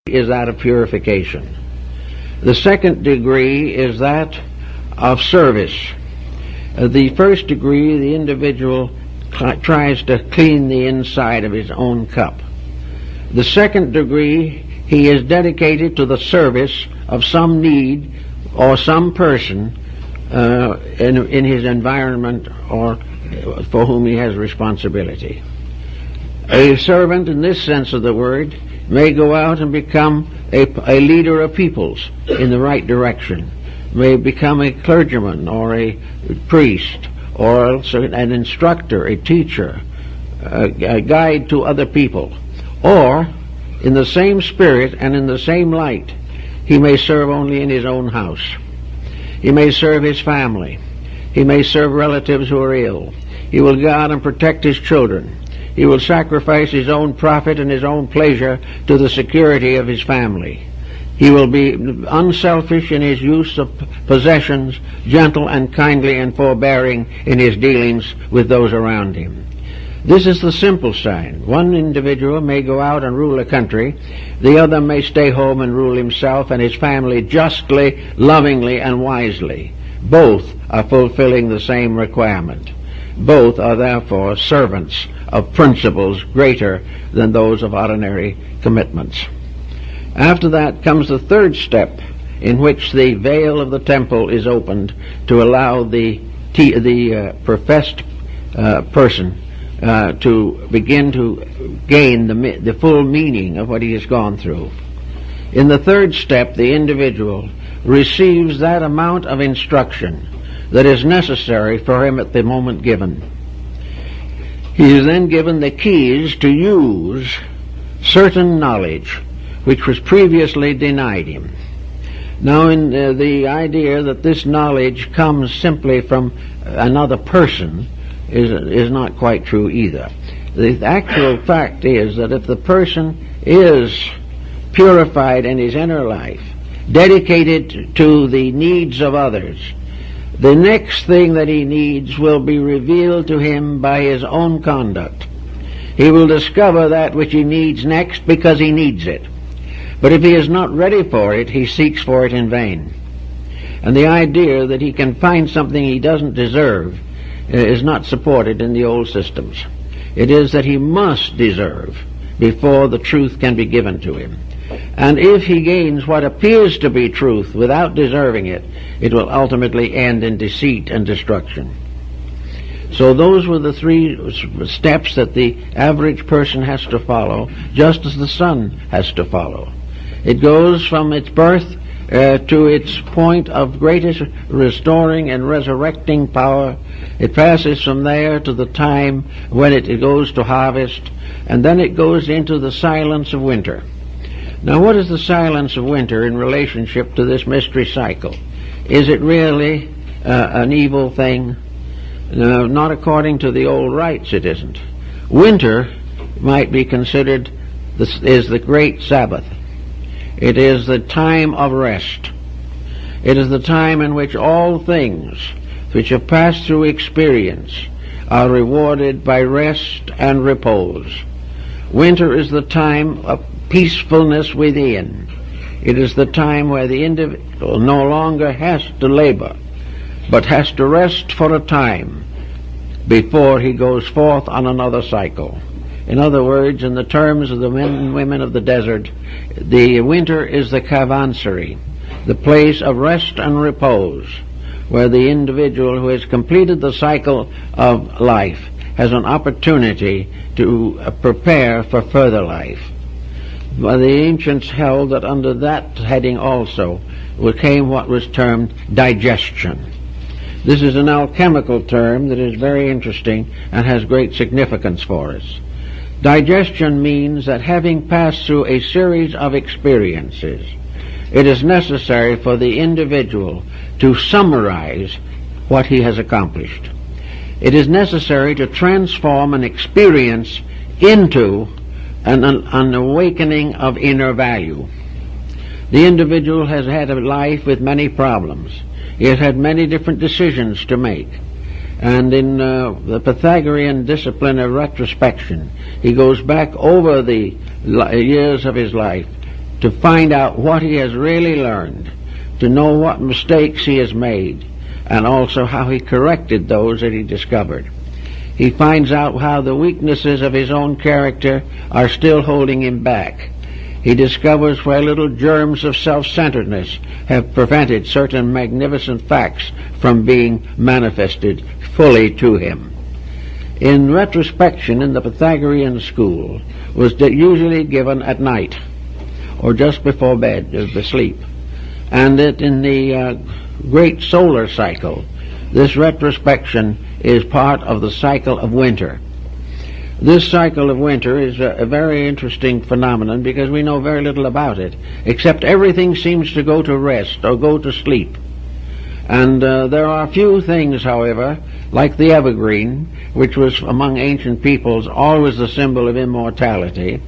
is that of purification. The second degree is that of service. The first degree, the individual tries to clean the inside of his own cup. The second degree, he is dedicated to the service of some need or some person in his environment or for whom he has responsibility. A servant, in this sense of the word, may go out and become a leader of peoples in the right direction, may become a clergyman or a priest or also an instructor, a teacher, a guide to other people. Or, in the same spirit and in the same light, he may serve only in his own house. He may serve his family. He may serve relatives who are ill. He will guard and protect his children. He will sacrifice his own profit and his own pleasure to the security of his family. He will be unselfish in his use of possessions, gentle and kindly and forbearing in his dealings with those around him. This is the simple sign. One individual may go out and rule a country. The other may stay home and rule himself and his family justly, lovingly, and wisely. Both are fulfilling the same requirement. Both are therefore servants of principles greater than those of ordinary commitments. After that comes the third step, in which the veil of the temple is opened to allow the professed person to begin to gain the full meaning of what he has gone through. In the third step, the individual receives that amount of instruction that is necessary for him at the moment given. He is then given the keys to use certain knowledge which was previously denied him. Now, in the idea that this knowledge comes simply from another person is not quite true either. The actual fact is that if the person is purified in his inner life, dedicated to the needs of others, the next thing that he needs will be revealed to him by his own conduct. He will discover that which he needs next because he needs it. But if he is not ready for it, he seeks for it in vain. And the idea that he can find something he doesn't deserve is not supported in the old systems. It is that he must deserve before the truth can be given to him. And if he gains what appears to be truth without deserving it, it will ultimately end in deceit and destruction. So those were the three steps that the average person has to follow, just as the sun has to follow. It goes from its birth to its point of greatest restoring and resurrecting power. It passes from there to the time when it goes to harvest, and then it goes into the silence of winter. Now, what is the silence of winter in relationship to this mystery cycle? Is it really an evil thing? No, not according to the old rites, it isn't. Winter might be considered is the great Sabbath. It is the time of rest. It is the time in which all things which have passed through experience are rewarded by rest and repose. Winter is the time of peacefulness within. It is the time where the individual no longer has to labor, but has to rest for a time before he goes forth on another cycle. In other words, in the terms of the men and women of the desert, the winter is the caravanserai, the place of rest and repose, where the individual who has completed the cycle of life has an opportunity to prepare for further life. Well, the ancients held that under that heading also came what was termed digestion. This is an alchemical term that is very interesting and has great significance for us. Digestion means that having passed through a series of experiences, it is necessary for the individual to summarize what he has accomplished. It is necessary to transform an experience into an awakening of inner value. The individual has had a life with many problems. He has had many different decisions to make. And in the Pythagorean discipline of retrospection, he goes back over the years of his life to find out what he has really learned, to know what mistakes he has made, and also how he corrected those that he discovered. He finds out how the weaknesses of his own character are still holding him back. He discovers where little germs of self-centeredness have prevented certain magnificent facts from being manifested fully to him. In retrospection in the Pythagorean school was usually given at night or just before bed, asleep. And that in the great solar cycle, this retrospection is part of the cycle of winter. This cycle of winter is a very interesting phenomenon because we know very little about it, except everything seems to go to rest or go to sleep. And there are few things, however, like the evergreen, which was among ancient peoples always the symbol of immortality,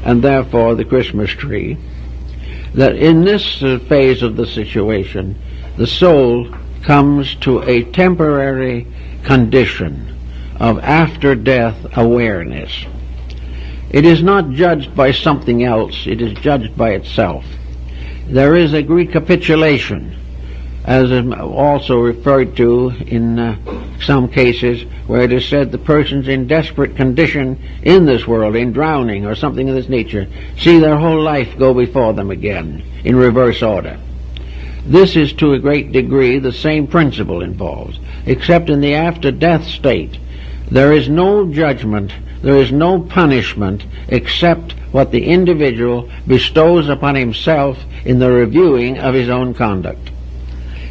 and therefore the Christmas tree, that in this phase of the situation, the soul comes to a temporary condition of after-death awareness. It is not judged by something else, it is judged by itself. There is a recapitulation, as is also referred to in some cases where it is said the person's in desperate condition in this world, in drowning or something of this nature, see their whole life go before them again in reverse order. This is to a great degree the same principle involved, except in the after-death state there is no judgment, there is no punishment except what the individual bestows upon himself in the reviewing of his own conduct.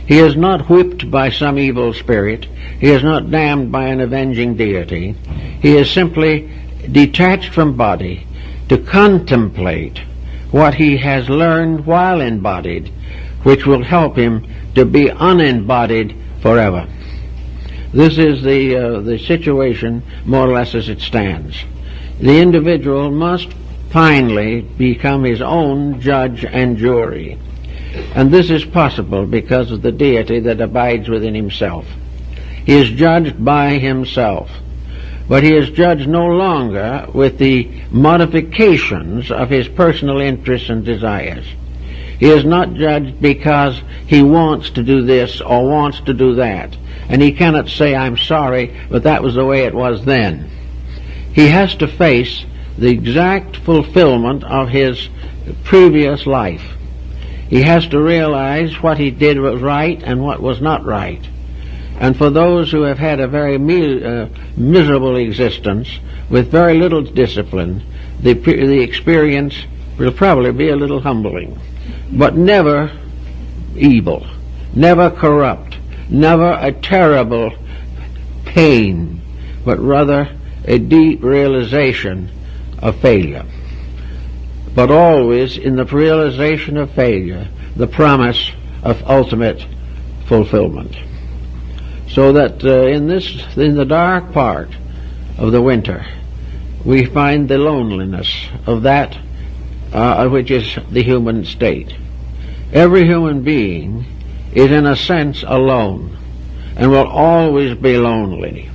He is not whipped by some evil spirit, he is not damned by an avenging deity, he is simply detached from body to contemplate what he has learned while embodied, which will help him to be unembodied forever. This is the situation more or less as it stands. The individual must finally become his own judge and jury. And this is possible because of the deity that abides within himself. He is judged by himself, but he is judged no longer with the modifications of his personal interests and desires. He is not judged because he wants to do this or wants to do that, and he cannot say, I'm sorry, but that was the way it was then. He has to face the exact fulfillment of his previous life. He has to realize what he did was right and what was not right. And for those who have had a very miserable existence with very little discipline, the experience will probably be a little humbling, but never evil, never corrupt, never a terrible pain, but rather a deep realization of failure. But always in the realization of failure, the promise of ultimate fulfillment. So that in the dark part of the winter, we find the loneliness of that which is the human state. Every human being is in a sense alone and will always be lonely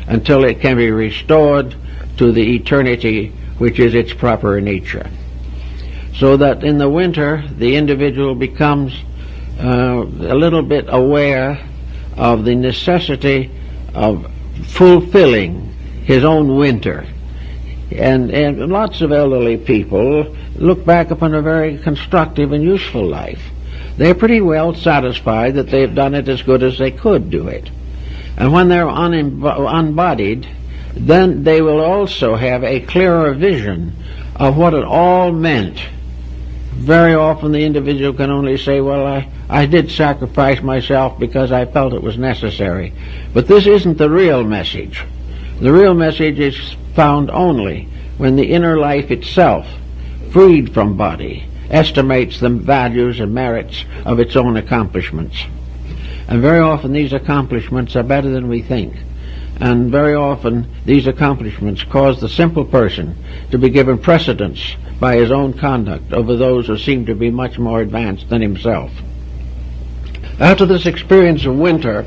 until it can be restored to the eternity which is its proper nature. So that in the winter the individual becomes a little bit aware of the necessity of fulfilling his own winter. And lots of elderly people look back upon a very constructive and useful life. They're pretty well satisfied that they've done it as good as they could do it. And when they're unbodied, then they will also have a clearer vision of what it all meant. Very often the individual can only say, well, I did sacrifice myself because I felt it was necessary. But this isn't the real message. The real message is found only when the inner life itself, freed from body, estimates the values and merits of its own accomplishments. And very often these accomplishments are better than we think. And very often these accomplishments cause the simple person to be given precedence by his own conduct over those who seem to be much more advanced than himself. After this experience of winter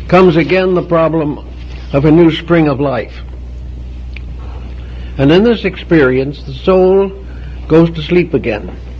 comes again the problem of a new spring of life. And in this experience, the soul goes to sleep again.